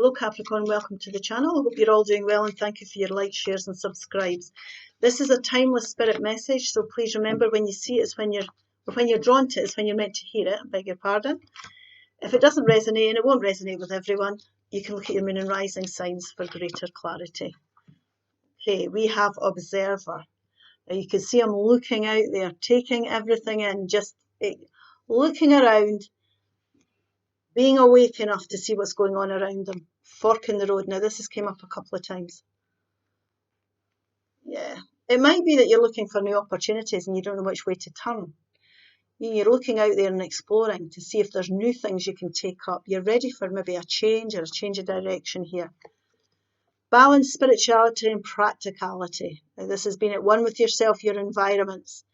Hello Capricorn, welcome to the channel. I hope you're all doing well and thank you for your likes, shares and subscribes. This is a timeless spirit message, so please remember when you see it is when you're drawn to it is when you're meant to hear it, I beg your pardon. If it doesn't resonate, and it won't resonate with everyone, you can look at your moon and rising signs for greater clarity. Okay, we have observer. Now you can see I'm looking out there, taking everything in, just looking around, being awake enough to see what's going on around them. Fork in the road. Now this has came up a couple of times. Yeah, it might be that you're looking for new opportunities and you don't know which way to turn. You're looking out there and exploring to see if there's new things you can take up. You're ready for maybe a change or a change of direction here. Balance spirituality and practicality. Now this has been at one with yourself, your environments.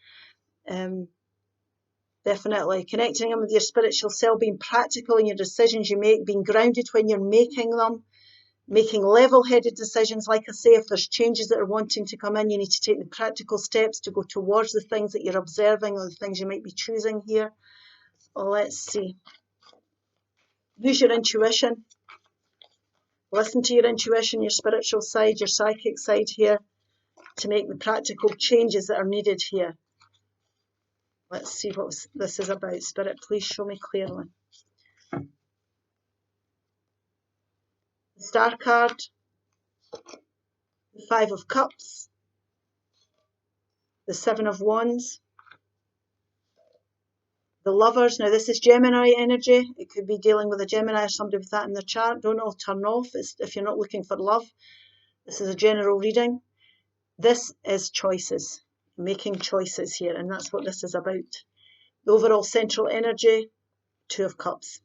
Definitely connecting them with your spiritual self, being practical in your decisions you make, being grounded when you're making them, making level-headed decisions. Like I say, if there's changes that are wanting to come in, you need to take the practical steps to go towards the things that you're observing or the things you might be choosing here. Well, let's see. Use your intuition. Listen to your intuition, your spiritual side, your psychic side here to make the practical changes that are needed here. Let's see what this is about. Spirit, please show me clearly. The Star card, the Five of Cups, the Seven of Wands, the Lovers. Now this is Gemini energy. It could be dealing with a Gemini or somebody with that in their chart. Don't all turn off if you're not looking for love. This is a general reading. This is choices, making choices here, and that's what this is about. The overall central energy, Two of Cups.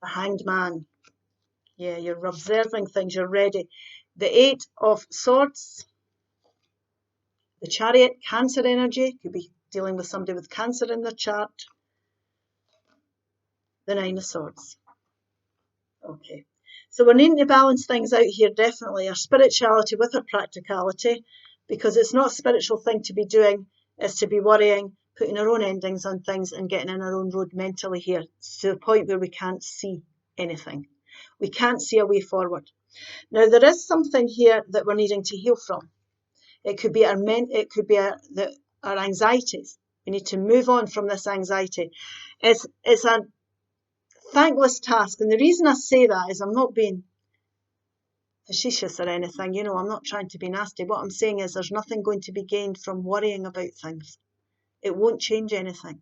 The Hanged Man. Yeah, you're observing things, you're ready. The Eight of Swords. The Chariot, Cancer energy. Could be dealing with somebody with Cancer in their chart. The Nine of Swords. Okay. So we're needing to balance things out here, definitely. Our spirituality with our practicality, because it's not a spiritual thing to be doing, it's to be worrying, putting our own endings on things and getting in our own road mentally here to the point where we can't see anything. We can't see a way forward. Now there is something here that we're needing to heal from. It could be our anxieties. We need to move on from this anxiety. It's a thankless task, and the reason I say that is I'm not being facetious or anything. You know, I'm not trying to be nasty. What I'm saying is there's nothing going to be gained from worrying about things. It won't change anything.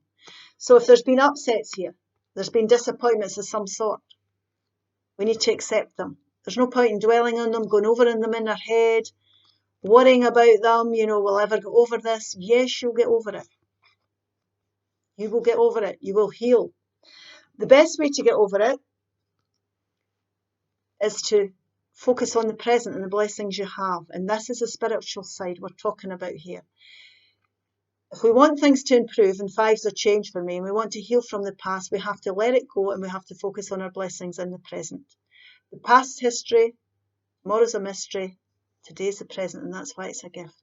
So if there's been upsets here, there's been disappointments of some sort, we need to accept them. There's no point in dwelling on them, going over them in our head, worrying about them. You know, we'll ever get over this. Yes, you'll get over it. You will get over it. You will heal. The best way to get over it is to focus on the present and the blessings you have. And this is the spiritual side we're talking about here. If we want things to improve, and fives are change for me, and we want to heal from the past, we have to let it go and we have to focus on our blessings in the present. The past history, tomorrow's a mystery, today's the present, and that's why it's a gift.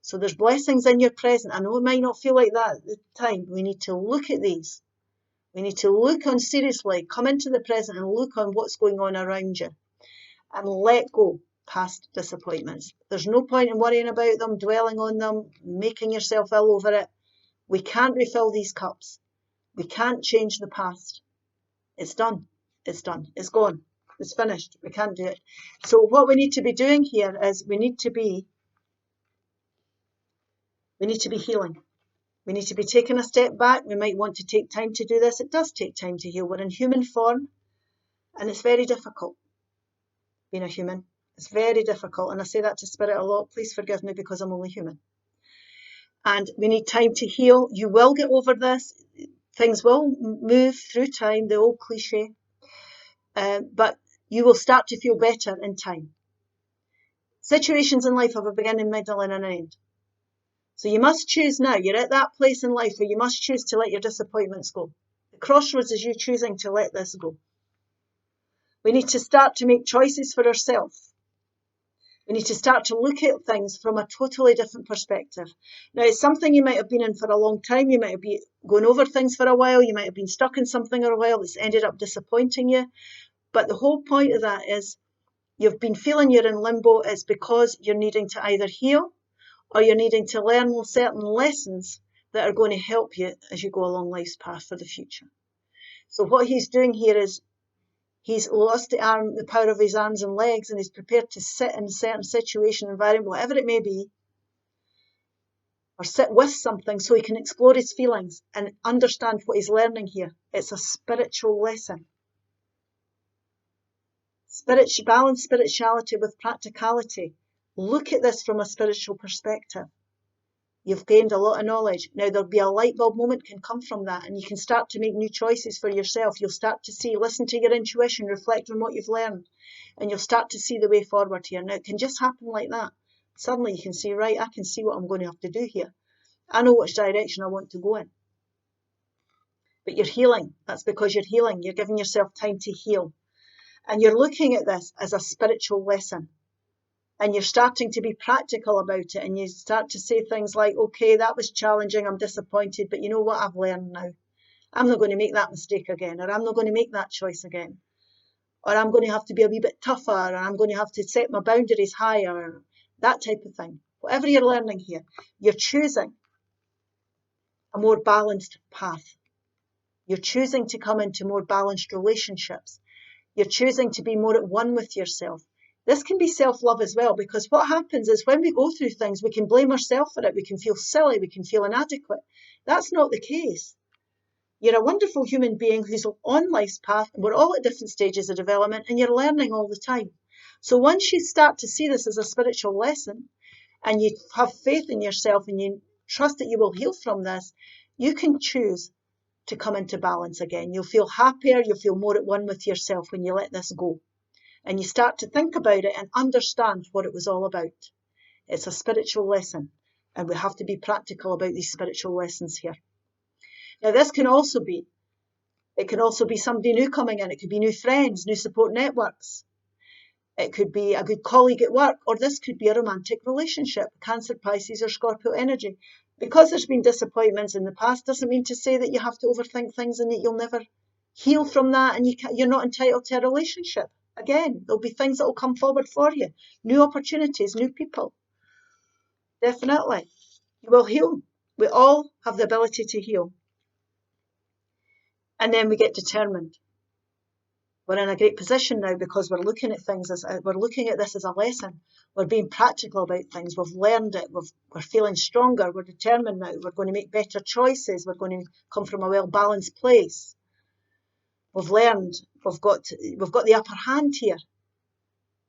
So there's blessings in your present. I know it might not feel like that at the time. We need to look at these. We need to look on seriously, come into the present and look on what's going on around you and let go past disappointments. There's no point in worrying about them, dwelling on them, making yourself ill over it. We can't refill these cups. We can't change the past. It's done. It's done. It's gone. It's finished. We can't do it. So what we need to be doing here is we need to be healing. We need to be taking a step back. We might want to take time to do this. It does take time to heal. We're in human form, and it's very difficult being a human. It's very difficult, and I say that to Spirit a lot. Please forgive me because I'm only human. And we need time to heal. You will get over this. Things will move through time, the old cliche. But you will start to feel better in time. Situations in life have a beginning, middle, and an end. So you must choose now. You're at that place in life where you must choose to let your disappointments go. The crossroads is you choosing to let this go. We need to start to make choices for ourselves. We need to start to look at things from a totally different perspective. Now, it's something you might have been in for a long time. You might have been going over things for a while. You might have been stuck in something for a while that's ended up disappointing you. But the whole point of that is you've been feeling you're in limbo. It's because you're needing to either heal or you're needing to learn certain lessons that are going to help you as you go along life's path for the future. So what he's doing here is he's lost the power of his arms and legs, and he's prepared to sit in a certain situation, environment, whatever it may be, or sit with something so he can explore his feelings and understand what he's learning here. It's a spiritual lesson. Balance spirituality with practicality. Look at this from a spiritual perspective. You've gained a lot of knowledge. Now there'll be a light bulb moment can come from that, and you can start to make new choices for yourself. You'll start to see, listen to your intuition, reflect on what you've learned, and you'll start to see the way forward here. Now it can just happen like that. Suddenly you can see, right, I can see what I'm going to have to do here. I know which direction I want to go in. But you're healing. That's because you're healing. You're giving yourself time to heal. And you're looking at this as a spiritual lesson. And you're starting to be practical about it. And you start to say things like, okay, that was challenging. I'm disappointed. But you know what I've learned now? I'm not going to make that mistake again. Or I'm not going to make that choice again. Or I'm going to have to be a wee bit tougher. Or I'm going to have to set my boundaries higher. That type of thing. Whatever you're learning here, you're choosing a more balanced path. You're choosing to come into more balanced relationships. You're choosing to be more at one with yourself. This can be self-love as well, because what happens is when we go through things, we can blame ourselves for it. We can feel silly. We can feel inadequate. That's not the case. You're a wonderful human being who's on life's path, and we're all at different stages of development, and you're learning all the time. So once you start to see this as a spiritual lesson, and you have faith in yourself, and you trust that you will heal from this, you can choose to come into balance again. You'll feel happier, you'll feel more at one with yourself when you let this go. And you start to think about it and understand what it was all about. It's a spiritual lesson, and we have to be practical about these spiritual lessons here. Now this can also be somebody new coming in. It could be new friends, new support networks. It could be a good colleague at work, or this could be a romantic relationship, Cancer, Pisces, or Scorpio energy. Because there's been disappointments in the past doesn't mean to say that you have to overthink things and that you'll never heal from that and you're not entitled to a relationship. Again, there'll be things that will come forward for you. New opportunities, new people. Definitely. You will heal. We all have the ability to heal. And then we get determined. We're in a great position now because we're looking at things we're looking at this as a lesson. We're being practical about things. We've learned it. We're feeling stronger. We're determined now. We're going to make better choices. We're going to come from a well-balanced place. We've learned. We've got the upper hand here,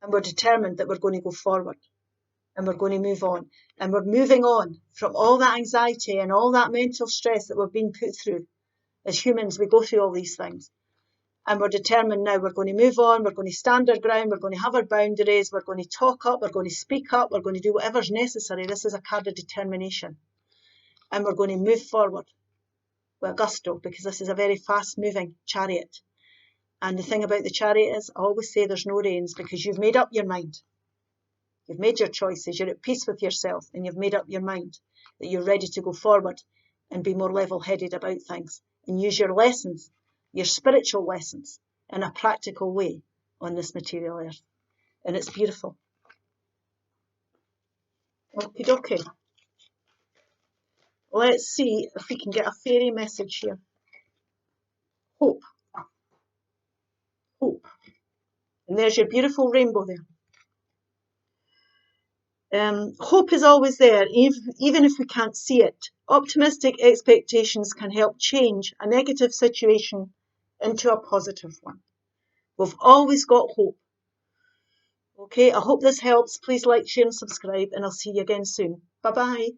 and we're determined that we're going to go forward, and we're going to move on, and we're moving on from all that anxiety and all that mental stress that we've been put through. As humans, we go through all these things. And we're determined now we're going to move on, we're going to stand our ground, we're going to have our boundaries, we're going to talk up, we're going to speak up, we're going to do whatever's necessary. This is a card of determination. And we're going to move forward with gusto, because this is a very fast-moving chariot. And the thing about the chariot is, I always say there's no reins, because you've made up your mind. You've made your choices, you're at peace with yourself, and you've made up your mind that you're ready to go forward and be more level-headed about things and use your lessons, your spiritual lessons, in a practical way on this material earth. And it's beautiful. Okie dokie. Let's see if we can get a fairy message here. Hope. Hope. And there's your beautiful rainbow there. Hope is always there, even if we can't see it. Optimistic expectations can help change a negative situation into a positive one. We've always got hope. Okay, I hope this helps. Please like, share and subscribe, and I'll see you again soon. Bye-bye.